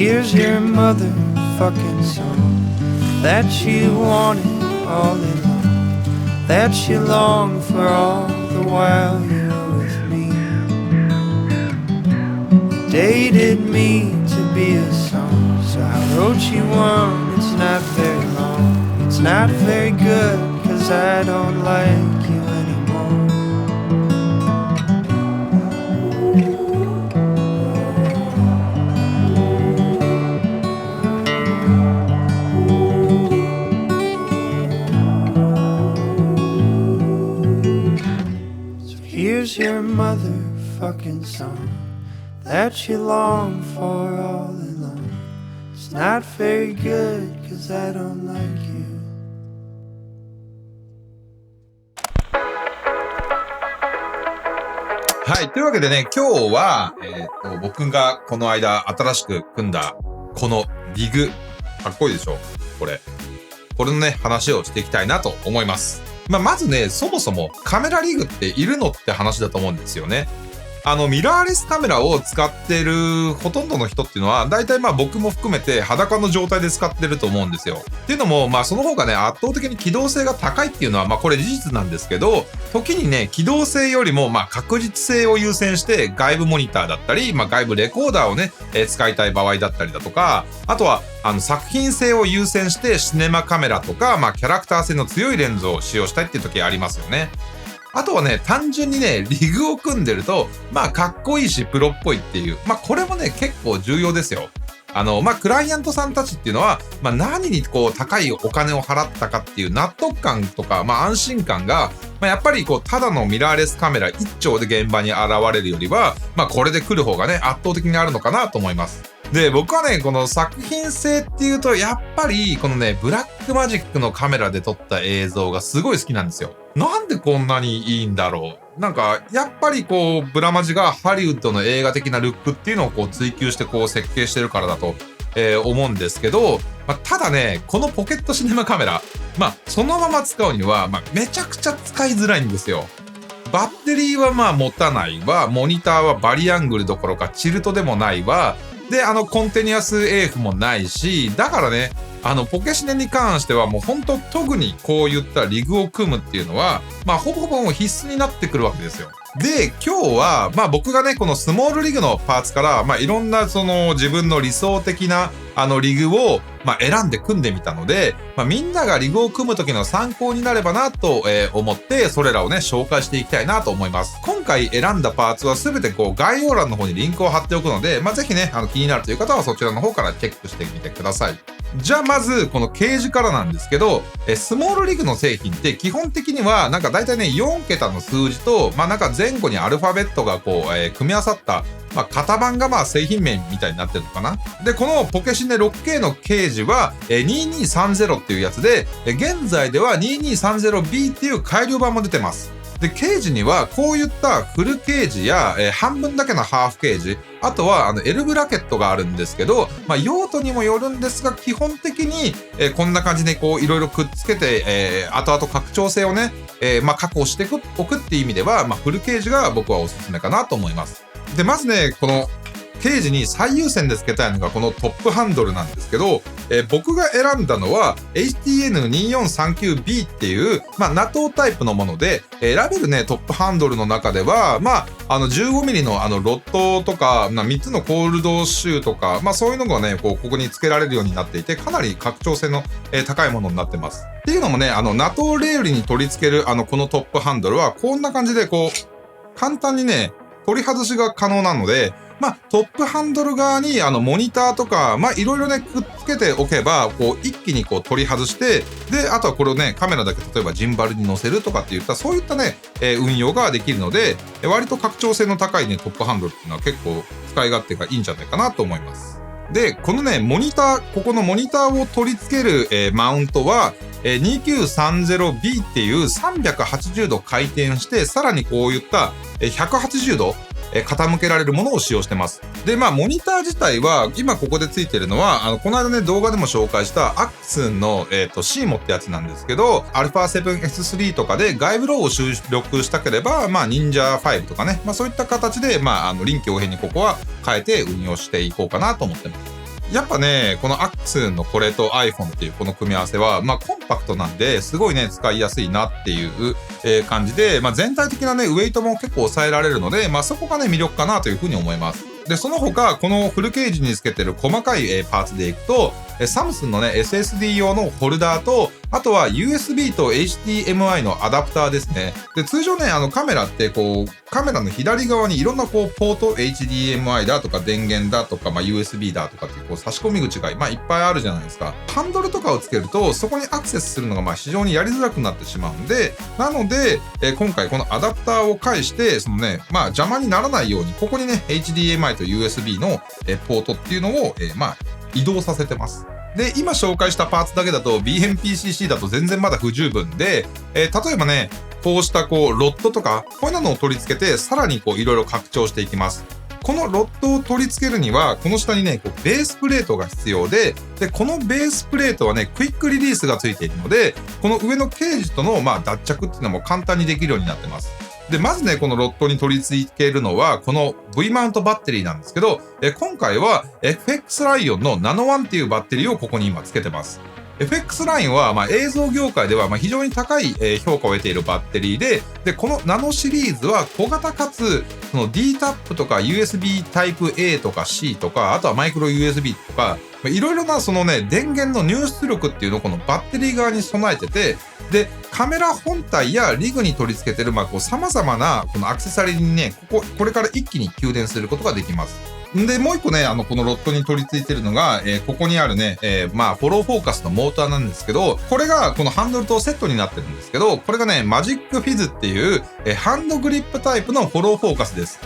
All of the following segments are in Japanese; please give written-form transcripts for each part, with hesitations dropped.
here's your motherfucking song that you wanted all along, that you long for all the while you're with me. You dated me to be a song, so I wrote you one. It's not very long, it's not very good, 'cause I don't like you anymore. Here's your motherfucking song that you long for all along. It's not very good, 'cause I don't like you. はい。というわけでね、今日は、僕がこの間新しく組んだ、このリグ、かっこいいでしょこれのね、話をしていきたいなと思います。まずね、そもそもカメラリグっているのって話だと思うんですよね。ミラーレスカメラを使ってるほとんどの人っていうのは、大体僕も含めて裸の状態で使ってると思うんですよ。っていうのも、その方がね、圧倒的に機動性が高いっていうのは、これ事実なんですけど、時にね、機動性よりも、確実性を優先して、外部モニターだったり、外部レコーダーをね、使いたい場合だったりだとか、あとは、作品性を優先して、シネマカメラとか、キャラクター性の強いレンズを使用したいっていう時ありますよね。あとはね、単純にね、リグを組んでると、かっこいいし、プロっぽいっていう。これもね、結構重要ですよ。クライアントさんたちっていうのは、何に高いお金を払ったかっていう納得感とか、安心感が、やっぱりただのミラーレスカメラ一丁で現場に現れるよりは、これで来る方がね、圧倒的にあるのかなと思います。で、僕はね、この作品性っていうと、やっぱり、このね、ブラックマジックのカメラで撮った映像がすごい好きなんですよ。なんでこんなにいいんだろう。やっぱりブラマジがハリウッドの映画的なルックっていうのを追求して設計してるからだと、思うんですけど、ただね、このポケットシネマカメラ、そのまま使うには、めちゃくちゃ使いづらいんですよ。バッテリーは持たないわ、モニターはバリアングルどころかチルトでもないわ、で、コンティニュアス AF もないし、だからね、ポケシネに関してはもう本当特にこういったリグを組むっていうのは、ほぼほぼもう必須になってくるわけですよ。で、今日は、僕がね、このスモールリグのパーツから、いろんな自分の理想的なリグを、選んで組んでみたので、みんながリグを組む時の参考になればなと、思って、それらをね、紹介していきたいなと思います。今回選んだパーツはすべて概要欄の方にリンクを貼っておくので、ぜひね、気になるという方はそちらの方からチェックしてみてください。じゃあまず、このケージからなんですけど、スモールリグの製品って基本的には、だいたいね、4桁の数字と、前後にアルファベットが組み合わさった、型番が製品名みたいになってるのかな。で、このポケシネ 6K のケージは、2230っていうやつで、現在では 2230B っていう改良版も出てます。で、ケージにはこういったフルケージや、半分だけのハーフケージ、あとはL ブラケットがあるんですけど、用途にもよるんですが、基本的に、こんな感じでいろいろくっつけて、後々拡張性をね、確保しておくっていう意味では、フルケージが僕はおすすめかなと思います。で、まずね、このケージに最優先で付けたいのがこのトップハンドルなんですけど、僕が選んだのは HTN2439B っていう、NATO タイプのもので、選べるね、トップハンドルの中では、15mm のロッドとか、3つのコールドシューとか、そういうのがね、ここに付けられるようになっていて、かなり拡張性の、高いものになってます。っていうのもね、NATO レールに取り付けるこのトップハンドルは、こんな感じで簡単にね、取り外しが可能なので、トップハンドル側にモニターとか、いろいろね、くっつけておけば、一気に取り外して、で、あとはこれをね、カメラだけ例えばジンバルに乗せるとかっていった、そういったね、運用ができるので、割と拡張性の高いね、トップハンドルっていうのは結構使い勝手がいいんじゃないかなと思います。で、このね、ここのモニターを取り付ける、マウントは、2930B っていう380度回転して、さらにこういった180度傾けられるものを使用してます。で、モニター自体は、今ここでついてるのは、この間ね、動画でも紹介したアックスンの、CMO ってやつなんですけど、α7S3 とかで外部ローを収録したければ、忍者5とかね、そういった形で、臨機応変にここは変えて運用していこうかなと思ってます。やっぱね、このアックスのこれと iPhone っていうこの組み合わせは、まあコンパクトなんで、すごいね、使いやすいなっていう感じで、まあ全体的なね、ウェイトも結構抑えられるので、まあそこがね、魅力かなというふうに思います。で、その他、このフルケージにつけてる細かいパーツでいくと、サムスンのね、SSD 用のホルダーと、あとは USB と HDMI のアダプターですね。で、通常ね、カメラってこう、カメラの左側にいろんなこう、ポート、HDMI だとか電源だとか、まあ USB だとかっていうこう、差し込み口が、まあいっぱいあるじゃないですか。ハンドルとかをつけると、そこにアクセスするのがまあ非常にやりづらくなってしまうんで、なので、今回このアダプターを介して、そのね、まあ邪魔にならないように、ここにね、HDMI と USB のポートっていうのを、まあ移動させてます。で、今紹介したパーツだけだと BMPCC だと全然まだ不十分で、例えばね、こうしたこう、ロッドとか、こういうのを取り付けて、さらにこう、いろいろ拡張していきます。このロッドを取り付けるには、この下にね、こうベースプレートが必要で、このベースプレートはね、クイックリリースがついているので、この上のケージとの、まあ、脱着っていうのも簡単にできるようになってます。で、まずね、このロッドに取り付けるのは、この V マウントバッテリーなんですけど、今回は FX ライオンのナノワンっていうバッテリーをここに今付けてます。FX ラインは、まあ、映像業界では、まあ、非常に高い、評価を得ているバッテリーで、このナノシリーズは小型かつ、その DTAP とか USB タイプ A とか C とか、あとはマイクロ USB とか、いろいろなそのね、電源の入出力っていうのをこのバッテリー側に備えてて、で、カメラ本体やリグに取り付けてる、まあ、こう様々なこのアクセサリーにね、これから一気に給電することができます。で、もう一個ね、このロッドに取り付いてるのが、ここにあるね、まあ、フォローフォーカスのモーターなんですけど、これがこのハンドルとセットになってるんですけど、これがね、マジックフィズっていう、ハンドグリップタイプのフォローフォーカスです。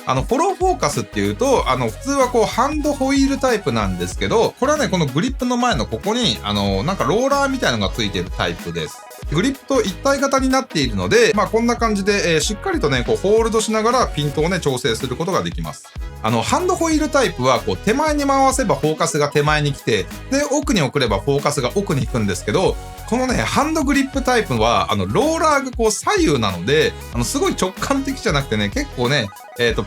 フォローフォーカスっていうと、普通はこう、ハンドホイールタイプなんですけど、これはね、このグリップの前のここに、なんかローラーみたいなのがついてるタイプです。グリップと一体型になっているので、まあこんな感じで、しっかりとね、こうホールドしながらピントをね、調整することができます。ハンドホイールタイプは、こう手前に回せばフォーカスが手前に来て、で、奥に送ればフォーカスが奥に行くんですけど、このね、ハンドグリップタイプは、ローラーがこう左右なので、すごい直感的じゃなくてね、結構ね、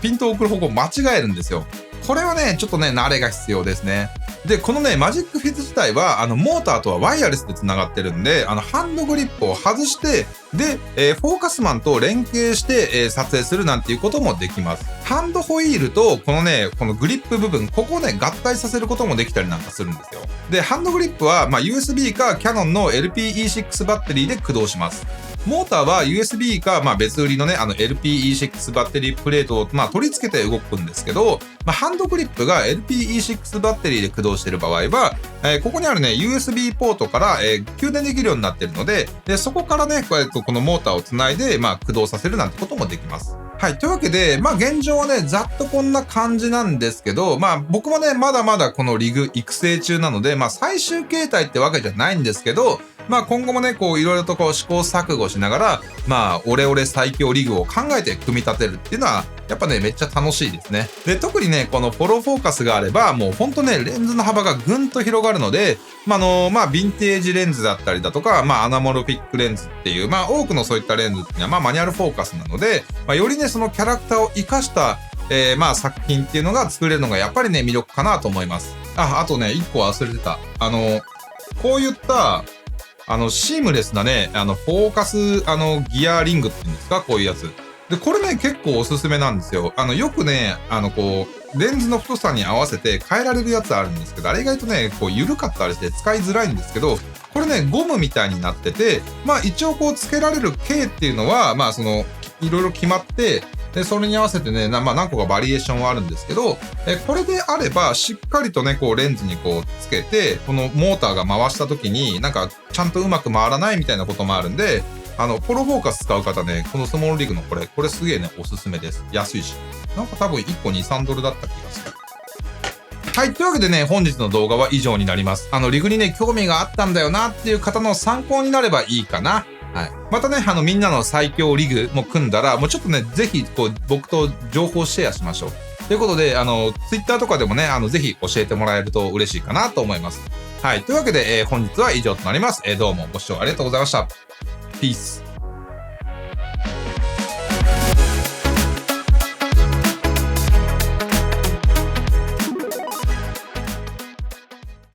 ピントを送る方向を間違えるんですよ。これはね、ちょっとね、慣れが必要ですね。で、このね、マジックフィット自体は、モーターとはワイヤレスで繋がってるんで、ハンドグリップを外して、で、フォーカスマンと連携して、撮影するなんていうこともできます。ハンドホイールと、このね、このグリップ部分、ここをね、合体させることもできたりなんかするんですよ。で、ハンドグリップは、まあ、USB かキヤノンの LPE6 バッテリーで駆動します。モーターは USB か、まあ別売りのね、LPE6 バッテリープレートを、まあ取り付けて動くんですけど、まあハンドグリップが LPE6 バッテリーで駆動している場合は、ここにあるね、USB ポートから、給電できるようになっているので、そこからね、このモーターをつないで、まあ駆動させるなんてこともできます。はい。というわけで、まあ現状はね、ざっとこんな感じなんですけど、まあ僕もね、まだまだこのリグ育成中なので、まあ最終形態ってわけじゃないんですけど、まあ今後もね、こういろいろとこう試行錯誤しながら、まあオレオレ最強リグを考えて組み立てるっていうのは、やっぱね、めっちゃ楽しいですね。で、特にね、このフォローフォーカスがあれば、もうほんとね、レンズの幅がぐんと広がるので、まあヴィンテージレンズだったりだとか、まあアナモルフィックレンズっていう、まあ多くのそういったレンズっていうのは、まあマニュアルフォーカスなので、まあよりね、そのキャラクターを活かした、まあ作品っていうのが作れるのがやっぱりね、魅力かなと思います。あとね、一個忘れてた。こういった、シームレスなね、フォーカス、ギアリングっていうんですか、こういうやつ。で、これね、結構おすすめなんですよ。よくね、こう、レンズの太さに合わせて変えられるやつあるんですけど、あれ意外とね、こう、緩かったりして使いづらいんですけど、これね、ゴムみたいになってて、まあ一応こう、付けられる径っていうのは、まあいろいろ決まって、で、それに合わせてね、まあ何個かバリエーションはあるんですけど、これであれば、しっかりとね、こうレンズにこうつけて、このモーターが回した時に、なんかちゃんとうまく回らないみたいなこともあるんで、フォローフォーカス使う方ね、このスモールリグのこれすげえね、おすすめです。安いし。なんか多分1個2、3ドルだった気がする。はい。というわけでね、本日の動画は以上になります。リグにね、興味があったんだよなっていう方の参考になればいいかな。はい。またね、みんなの最強リグも組んだら、もうちょっとね、ぜひ、こう、僕と情報シェアしましょう。ということで、Twitter とかでもね、ぜひ教えてもらえると嬉しいかなと思います。はい。というわけで、本日は以上となります。どうもご視聴ありがとうございました。ピース。